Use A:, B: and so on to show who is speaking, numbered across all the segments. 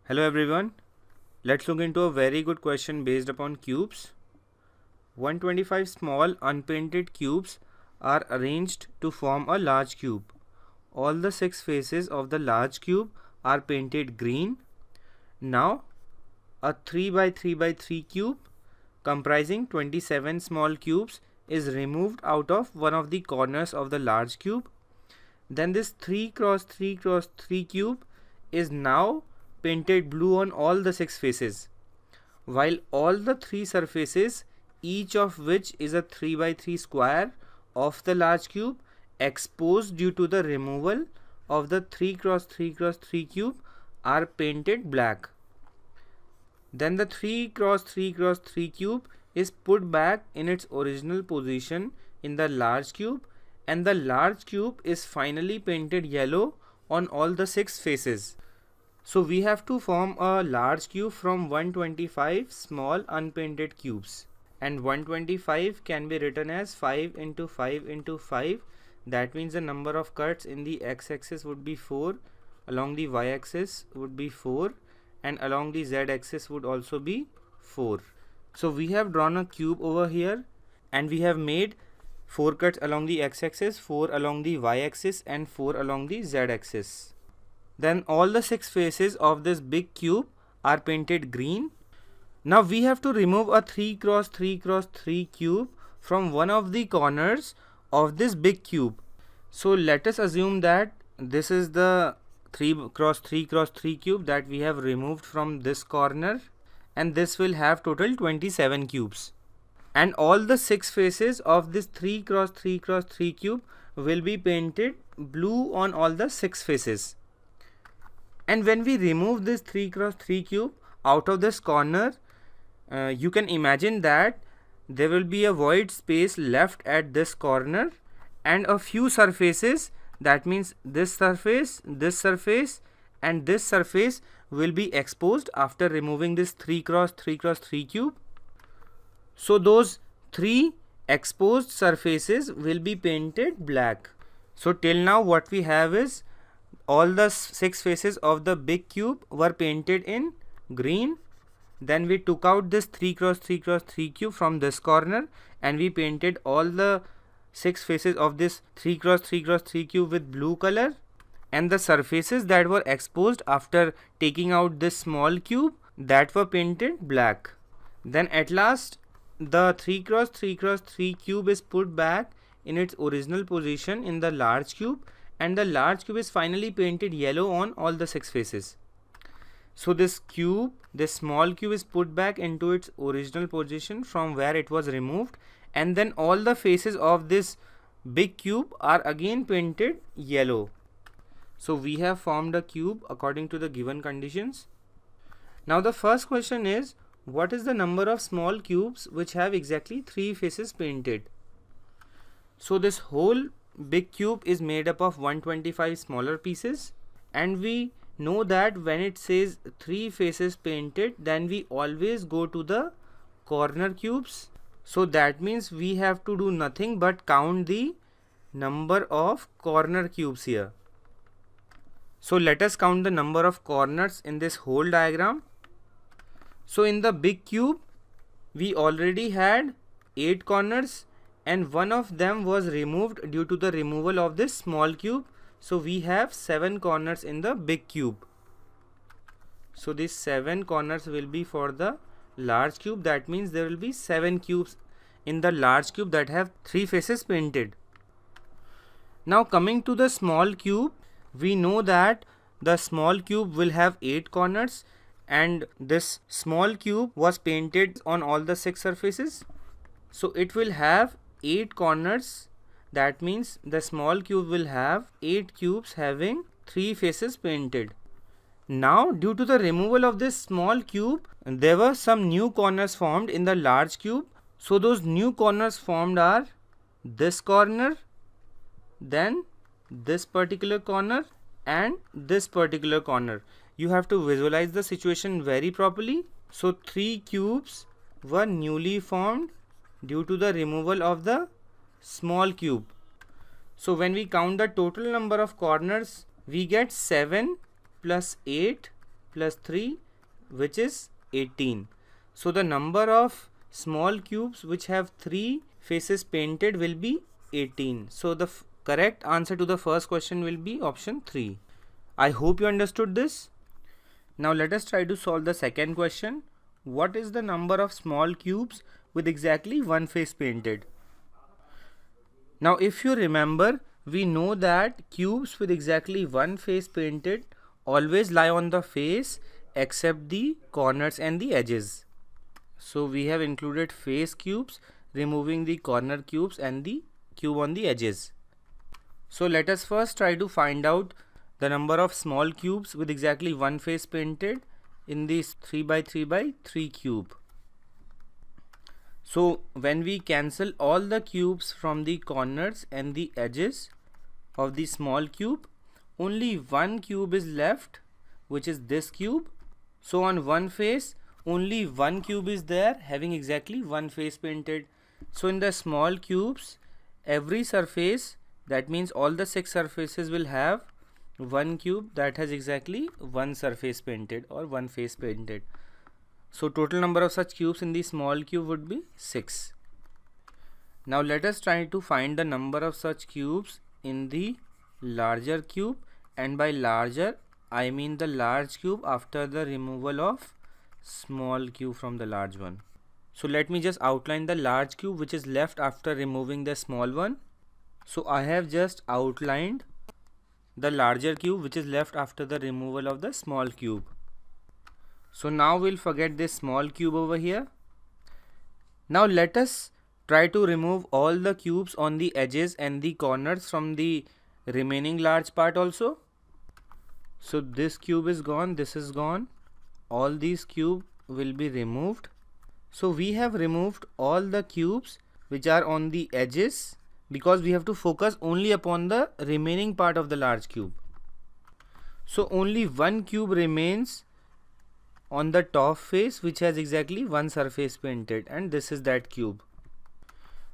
A: Hello everyone, let's look into a very good question based upon cubes. 125 small unpainted cubes are arranged to form a large cube. All the 6 faces of the large cube are painted green. Now, a 3 by 3 by 3 cube comprising 27 small cubes is removed out of one of the corners of the large cube. Then this 3 cross 3 cross 3 cube is now painted blue on all the 6 faces, while all the 3 surfaces, each of which is a 3 by 3 square of the large cube, exposed due to the removal of the 3 cross 3 cross 3 cube, are painted black. Then the 3 cross 3 cross 3 cube is put back in its original position in the large cube, and the large cube is finally painted yellow on all the 6 faces. So we have to form a large cube from 125 small unpainted cubes, and 125 can be written as 5 into 5 into 5. That means the number of cuts in the x-axis would be 4, along the y-axis would be 4, and along the z-axis would also be 4. So we have drawn a cube over here, and we have made 4 cuts along the x-axis, 4 along the y-axis, and 4 along the z-axis. Then all the 6 faces of this big cube are painted green. Now we have to remove a 3 cross 3 cross 3 cube from one of the corners of this big cube. So let us assume that this is the 3 cross 3 cross 3 cube that we have removed from this corner, and this will have total 27 cubes. And all the 6 faces of this 3 cross 3 cross 3 cube will be painted blue on all the 6 faces. And when we remove this 3 cross 3 cube out of this corner, you can imagine that there will be a void space left at this corner, and a few surfaces, that means this surface, and this surface will be exposed after removing this 3 cross 3 cross 3 cube. So those 3 exposed surfaces will be painted black. So till now what we have is all the 6 faces of the big cube were painted in green. Then we took out this 3 cross 3 cross 3 cube from this corner, and we painted all the 6 faces of this 3 cross 3 cross 3 cube with blue color, and the surfaces that were exposed after taking out this small cube, that were painted black. Then at last the 3 cross 3 cross 3 cube is put back in its original position in the large cube, and the large cube is finally painted yellow on all the 6 faces. So this small cube is put back into its original position from where it was removed, and then all the faces of this big cube are again painted yellow. So we have formed a cube according to the given conditions. Now the first question is, what is the number of small cubes which have exactly 3 faces painted? So this whole big cube is made up of 125 smaller pieces, and we know that when it says 3 faces painted, then we always go to the corner cubes. So that means we have to do nothing but count the number of corner cubes here. So let us count the number of corners in this whole diagram. So in the big cube we already had 8 corners, and one of them was removed due to the removal of this small cube. So we have 7 corners in the big cube. So these 7 corners will be for the large cube. That means there will be 7 cubes in the large cube that have 3 faces painted. Now coming to the small cube, we know that the small cube will have 8 corners, and this small cube was painted on all the 6 surfaces. So it will have 8 corners. That means the small cube will have 8 cubes having 3 faces painted. Now due to the removal of this small cube, there were some new corners formed in the large cube. So those new corners formed are this corner, then this particular corner, and this particular corner. You have to visualize the situation very properly. So 3 cubes were newly formed due to the removal of the small cube. So when we count the total number of corners, we get 7 plus 8 plus 3, which is 18. So the number of small cubes which have 3 faces painted will be 18. So the correct answer to the first question will be option 3. I hope you understood this. Now let us try to solve the second question. What is the number of small cubes with exactly one face painted? Now if you remember, we know that cubes with exactly one face painted always lie on the face except the corners and the edges. So we have included face cubes, removing the corner cubes and the cube on the edges. So let us first try to find out the number of small cubes with exactly one face painted in this 3 by 3 by 3 cube. So when we cancel all the cubes from the corners and the edges of the small cube, only one cube is left, which is this cube. So on one face, only one cube is there having exactly one face painted. So in the small cubes, every surface, that means all the 6 surfaces will have one cube that has exactly one surface painted or one face painted. So total number of such cubes in the small cube would be 6. Now let us try to find the number of such cubes in the larger cube, and by larger I mean the large cube after the removal of small cube from the large one. So let me just outline the large cube which is left after removing the small one. So I have just outlined the larger cube which is left after the removal of the small cube. So now we'll forget this small cube over here. Now let us try to remove all the cubes on the edges and the corners from the remaining large part also. So this cube is gone, this is gone. All these cubes will be removed. So we have removed all the cubes which are on the edges because we have to focus only upon the remaining part of the large cube. So only one cube remains on the top face which has exactly one surface painted, and this is that cube.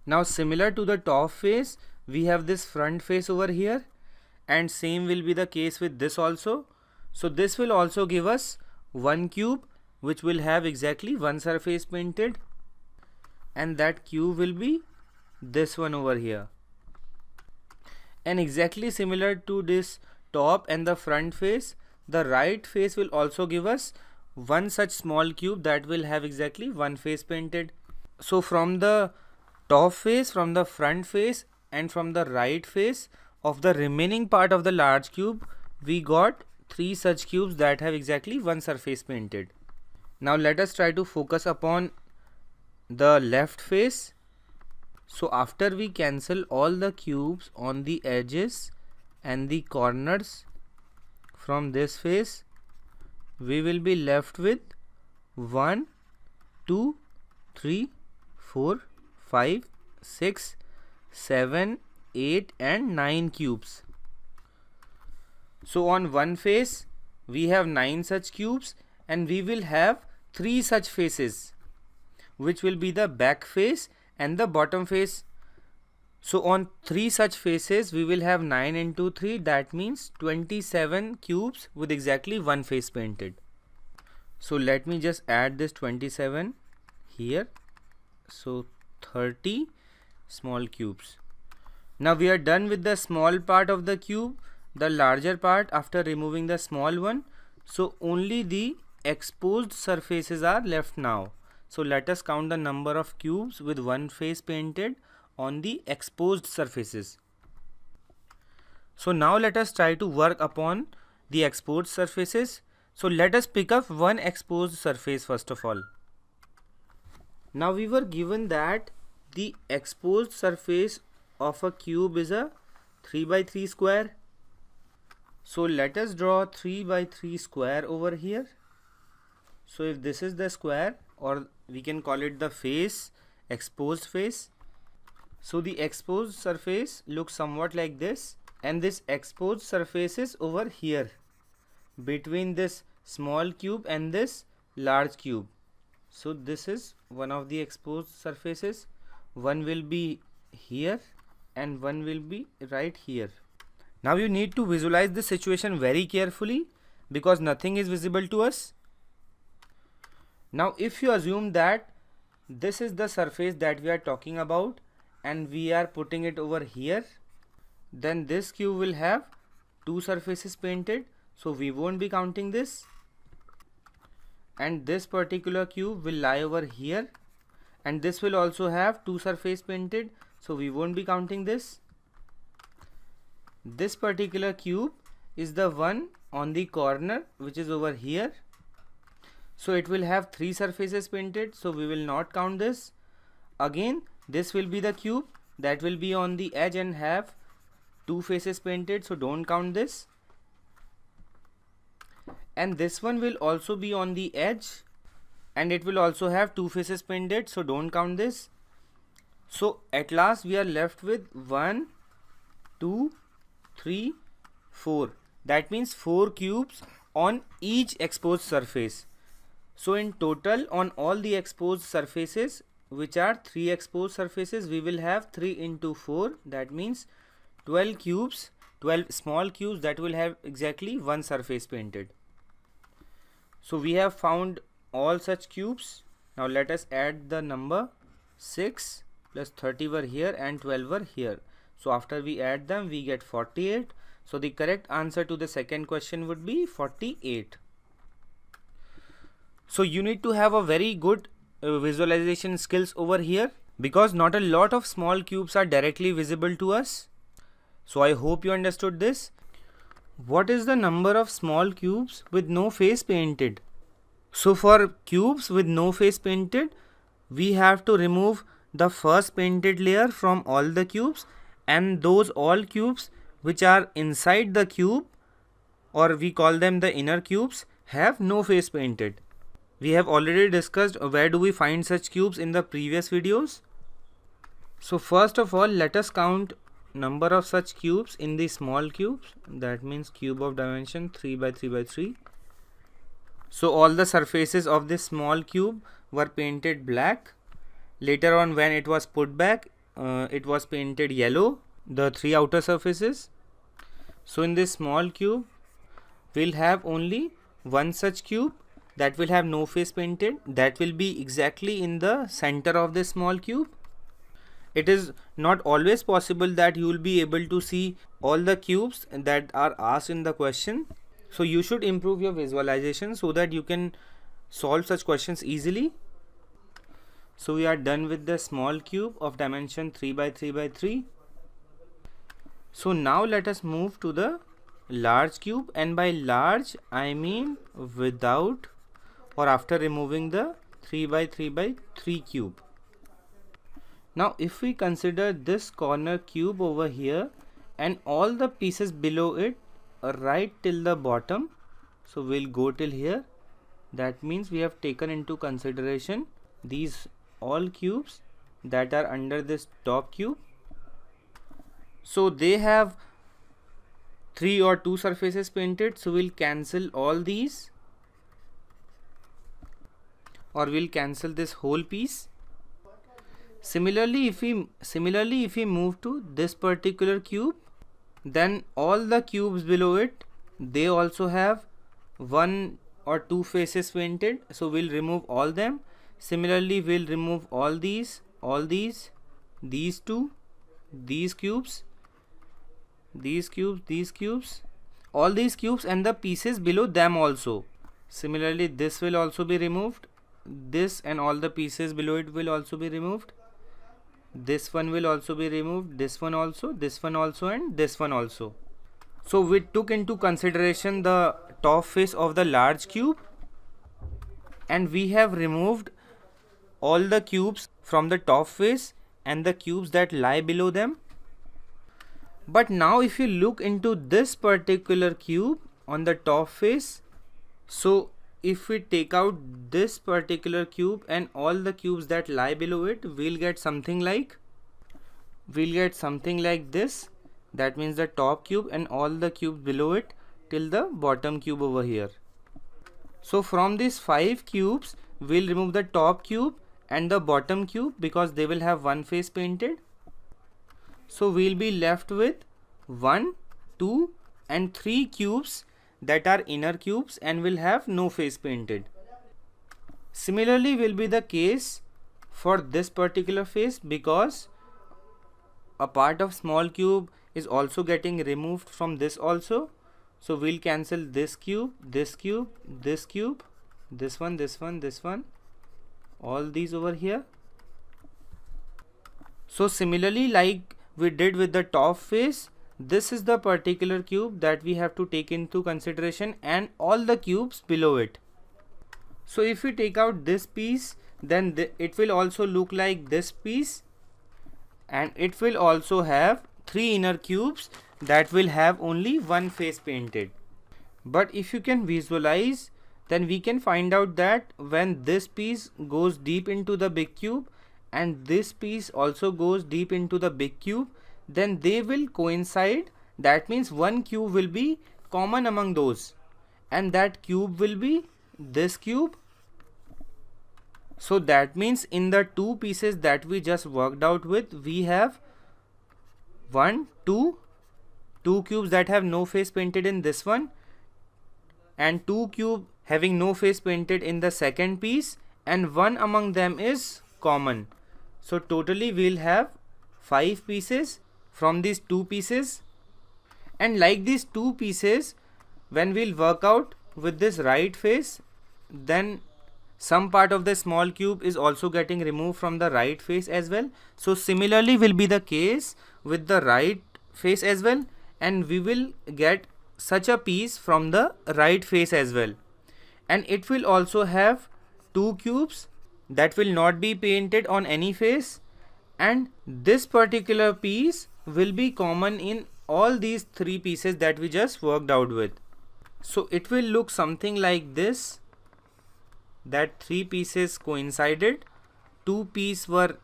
A: Now similar to the top face, we have this front face over here, and same will be the case with this also. So this will also give us one cube which will have exactly one surface painted, and that cube will be this one over here. And exactly similar to this top and the front face, the right face will also give us one such small cube that will have exactly one face painted. So from the top face, from the front face, and from the right face of the remaining part of the large cube, we got 3 such cubes that have exactly one surface painted. Now let us try to focus upon the left face. So after we cancel all the cubes on the edges and the corners from this face, we will be left with 1, 2, 3, 4, 5, 6, 7, 8 and 9 cubes. So on one face we have 9 such cubes, and we will have 3 such faces which will be the back face and the bottom face. So on 3 such faces we will have 9 into 3, that means 27 cubes with exactly one face painted. So let me just add this 27 here. So 30 small cubes. Now we are done with the small part of the cube, the larger part after removing the small one. So only the exposed surfaces are left now. So let us count the number of cubes with one face painted on the exposed surfaces. So now let us try to work upon the exposed surfaces. So let us pick up one exposed surface first of all. Now we were given that the exposed surface of a cube is a 3 by 3 square. So let us draw 3 by 3 square over here. So if this is the square, or we can call it the face, exposed face. So the exposed surface looks somewhat like this, and this exposed surface is over here between this small cube and this large cube. So this is one of the exposed surfaces. One will be here and one will be right here. Now you need to visualize this situation very carefully, because nothing is visible to us. Now if you assume that this is the surface that we are talking about and we are putting it over here, then this cube will have two surfaces painted, so we won't be counting this. And this particular cube will lie over here, and this will also have two surface painted, so we won't be counting this. This particular cube is the one on the corner which is over here, so it will have three surfaces painted, so we will not count this. Again, this will be the cube that will be on the edge and have two faces painted, so don't count this. And this one will also be on the edge and it will also have two faces painted, so don't count this. So at last we are left with 1, 2, 3, 4. That means 4 cubes on each exposed surface. So in total, on all the exposed surfaces, which are 3 exposed surfaces, we will have 3 into 4. That means 12 cubes, 12 small cubes that will have exactly one surface painted. So we have found all such cubes. Now let us add the number 6 plus 30 were here and 12 were here. So after we add them, we get 48. So the correct answer to the second question would be 48. So you need to have a very good visualization skills over here, because not a lot of small cubes are directly visible to us. So I hope you understood this. What is the number of small cubes with no face painted? So for cubes with no face painted, we have to remove the first painted layer from all the cubes, and those all cubes which are inside the cube, or we call them the inner cubes, have no face painted. We have already discussed where do we find such cubes in the previous videos. So first of all, let us count number of such cubes in the small cubes. That means cube of dimension 3 by 3 by 3. So all the surfaces of this small cube were painted black. Later on, when it was put back, it was painted yellow, the 3 outer surfaces. So in this small cube, we'll have only one such cube that will have no face painted. That will be exactly in the center of this small cube. It is not always possible that you will be able to see all the cubes that are asked in the question. So you should improve your visualization so that you can solve such questions easily. So we are done with the small cube of dimension 3 by 3 by 3. So now let us move to the large cube, and by large I mean without or after removing the 3 by 3 by 3 cube. Now if we consider this corner cube over here and all the pieces below it right till the bottom, so we'll go till here. That means we have taken into consideration these all cubes that are under this top cube. So they have 3 or 2 surfaces painted, so we'll cancel all these, or we'll cancel this whole piece. Similarly, if we move to this particular cube, then all the cubes below it, they also have 1 or 2 faces painted, so we'll remove all them. Similarly, we'll remove all these, these two, these cubes, these cubes, all these cubes and the pieces below them also. Similarly, this will also be removed. This and all the pieces below it will also be removed. This one will also be removed, this one also, this one also, and this one also. So we took into consideration the top face of the large cube, and we have removed all the cubes from the top face and the cubes that lie below them. But now if you look into this particular cube on the top face, so if we take out this particular cube and all the cubes that lie below it, we'll get something like this. That means the top cube and all the cubes below it till the bottom cube over here. So from these 5 cubes, we'll remove the top cube and the bottom cube because they will have one face painted. So we'll be left with 1, 2 and 3 cubes that are inner cubes and will have no face painted. Similarly will be the case for this particular face, because a part of small cube is also getting removed from this also. So we'll cancel this cube, this cube, this cube, this one, this one, this one, all these over here. So similarly, like we did with the top face, this is the particular cube that we have to take into consideration and all the cubes below it. So if we take out this piece, then it will also look like this piece, and it will also have 3 inner cubes that will have only one face painted. But if you can visualize, then we can find out that when this piece goes deep into the big cube and this piece also goes deep into the big cube, then they will coincide. That means one cube will be common among those, and that cube will be this cube. So that means in the two pieces that we just worked out with, we have 2 cubes that have no face painted in this one, and 2 cubes having no face painted in the second piece, and one among them is common. So totally we'll have 5 pieces from these 2 pieces. And like these 2 pieces, when we'll work out with this right face, then some part of the small cube is also getting removed from the right face as well. So similarly will be the case with the right face as well, and we will get such a piece from the right face as well. And it will also have 2 cubes that will not be painted on any face, and this particular piece will be common in all these 3 pieces that we just worked out with. So it will look something like this, that 3 pieces coincided, 2 pieces were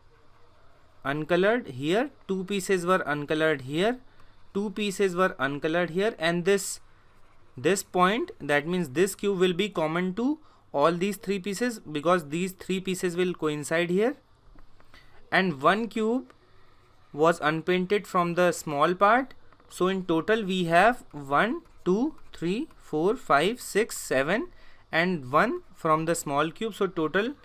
A: uncolored here, 2 pieces were uncolored here, 2 pieces were uncolored here, and this point, that means this cube will be common to all these 3 pieces, because these 3 pieces will coincide here. And one cube was unpainted from the small part. So in total we have 1, 2, 3, 4, 5, 6, 7 and 1 from the small cube. So total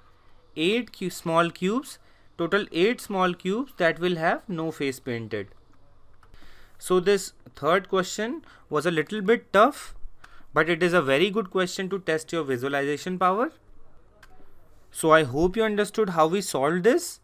A: 8 small cubes, total 8 small cubes that will have no face painted. So this third question was a little bit tough, but it is a very good question to test your visualization power. So I hope you understood how we solved this.